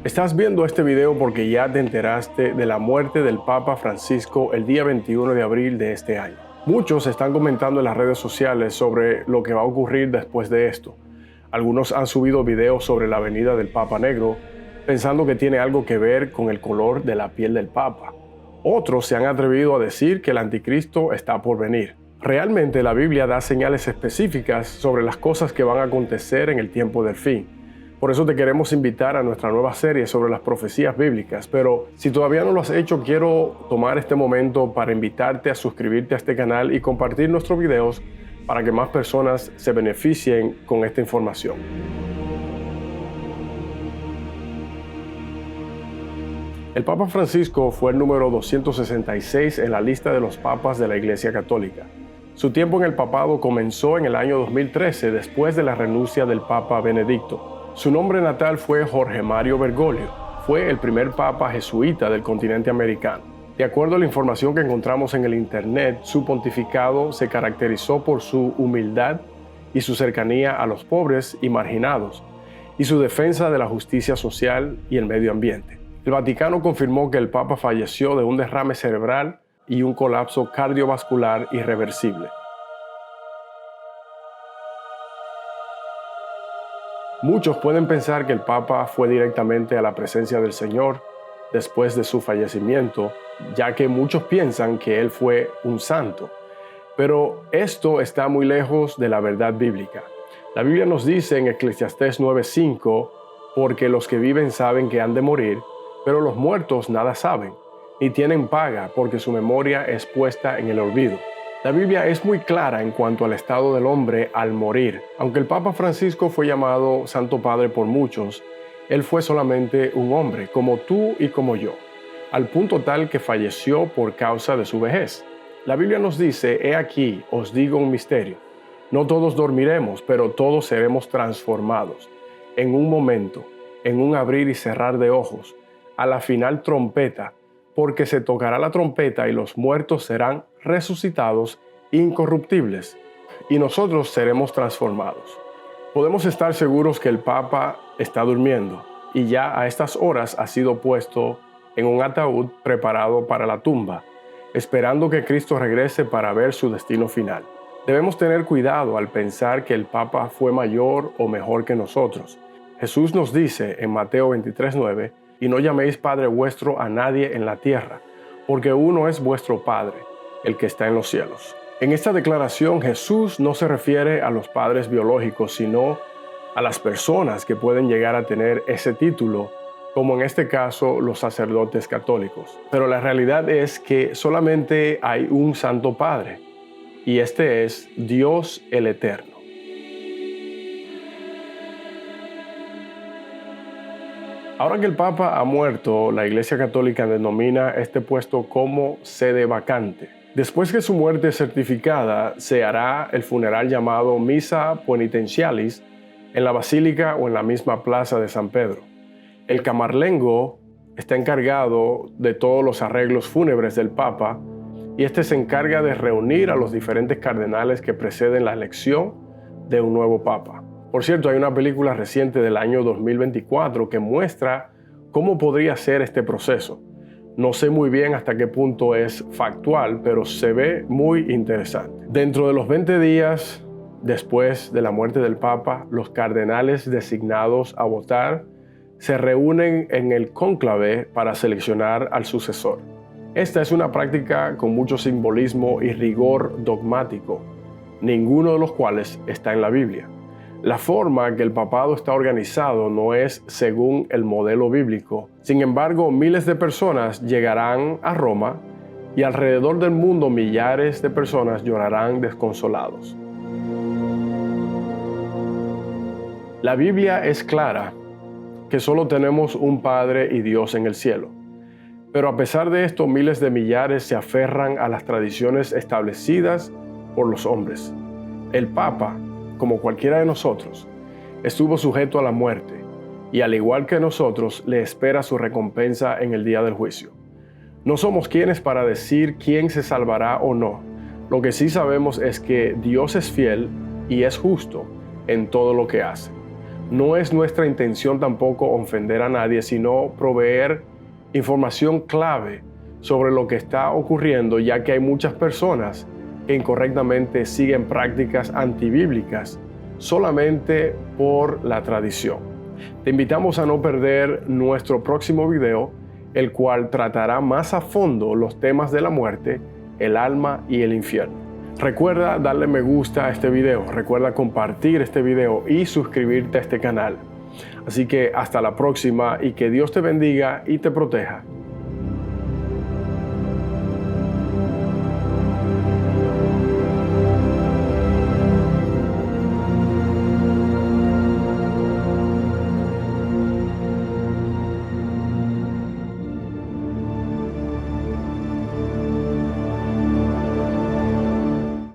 Estás viendo este video porque ya te enteraste de la muerte del Papa Francisco el día 21 de abril de este año. Muchos están comentando en las redes sociales sobre lo que va a ocurrir después de esto. Algunos han subido videos sobre la venida del Papa Negro, pensando que tiene algo que ver con el color de la piel del Papa. Otros se han atrevido a decir que el anticristo está por venir. Realmente la Biblia da señales específicas sobre las cosas que van a acontecer en el tiempo del fin. Por eso te queremos invitar a nuestra nueva serie sobre las profecías bíblicas. Pero si todavía no lo has hecho, quiero tomar este momento para invitarte a suscribirte a este canal y compartir nuestros videos para que más personas se beneficien con esta información. El Papa Francisco fue el número 266 en la lista de los papas de la Iglesia Católica. Su tiempo en el papado comenzó en el año 2013, después de la renuncia del Papa Benedicto. Su nombre natal fue Jorge Mario Bergoglio. Fue el primer papa jesuita del continente americano. De acuerdo a la información que encontramos en el internet, su pontificado se caracterizó por su humildad y su cercanía a los pobres y marginados, y su defensa de la justicia social y el medio ambiente. El Vaticano confirmó que el Papa falleció de un derrame cerebral y un colapso cardiovascular irreversible. Muchos pueden pensar que el Papa fue directamente a la presencia del Señor después de su fallecimiento, ya que muchos piensan que él fue un santo. Pero esto está muy lejos de la verdad bíblica. La Biblia nos dice en Eclesiastés 9:5, porque los que viven saben que han de morir, pero los muertos nada saben, ni tienen paga, porque su memoria es puesta en el olvido. La Biblia es muy clara en cuanto al estado del hombre al morir. Aunque el Papa Francisco fue llamado Santo Padre por muchos, él fue solamente un hombre, como tú y como yo, al punto tal que falleció por causa de su vejez. La Biblia nos dice, he aquí, os digo un misterio. No todos dormiremos, pero todos seremos transformados. En un momento, en un abrir y cerrar de ojos, a la final trompeta, porque se tocará la trompeta y los muertos serán resucitados incorruptibles, y nosotros seremos transformados. Podemos estar seguros que el Papa está durmiendo, y ya a estas horas ha sido puesto en un ataúd preparado para la tumba, esperando que Cristo regrese para ver su destino final. Debemos tener cuidado al pensar que el Papa fue mayor o mejor que nosotros. Jesús nos dice en Mateo 23:9, y no llaméis Padre vuestro a nadie en la tierra, porque uno es vuestro Padre, el que está en los cielos. En esta declaración Jesús no se refiere a los padres biológicos, sino a las personas que pueden llegar a tener ese título, como en este caso los sacerdotes católicos. Pero la realidad es que solamente hay un Santo Padre, y este es Dios el Eterno. Ahora que el Papa ha muerto, la Iglesia Católica denomina este puesto como sede vacante. Después que su muerte es certificada, se hará el funeral llamado Missa Poenitentialis en la Basílica o en la misma plaza de San Pedro. El camarlengo está encargado de todos los arreglos fúnebres del Papa y este se encarga de reunir a los diferentes cardenales que preceden la elección de un nuevo Papa. Por cierto, hay una película reciente del año 2024 que muestra cómo podría ser este proceso. No sé muy bien hasta qué punto es factual, pero se ve muy interesante. Dentro de los 20 días después de la muerte del Papa, los cardenales designados a votar se reúnen en el cónclave para seleccionar al sucesor. Esta es una práctica con mucho simbolismo y rigor dogmático, ninguno de los cuales está en la Biblia. La forma que el papado está organizado no es según el modelo bíblico. Sin embargo, miles de personas llegarán a Roma y alrededor del mundo millares de personas llorarán desconsolados. La Biblia es clara que solo tenemos un Padre y Dios en el cielo. Pero a pesar de esto, miles de millares se aferran a las tradiciones establecidas por los hombres. El Papa, como cualquiera de nosotros, estuvo sujeto a la muerte y al igual que nosotros le espera su recompensa en el día del juicio. No somos quienes para decir quién se salvará o no. Lo que sí sabemos es que Dios es fiel y es justo en todo lo que hace. No es nuestra intención tampoco ofender a nadie, sino proveer información clave sobre lo que está ocurriendo, ya que hay muchas personas que incorrectamente siguen prácticas antibíblicas solamente por la tradición. Te invitamos a no perder nuestro próximo video, el cual tratará más a fondo los temas de la muerte, el alma y el infierno. Recuerda darle me gusta a este video, recuerda compartir este video y suscribirte a este canal. Así que hasta la próxima y que Dios te bendiga y te proteja.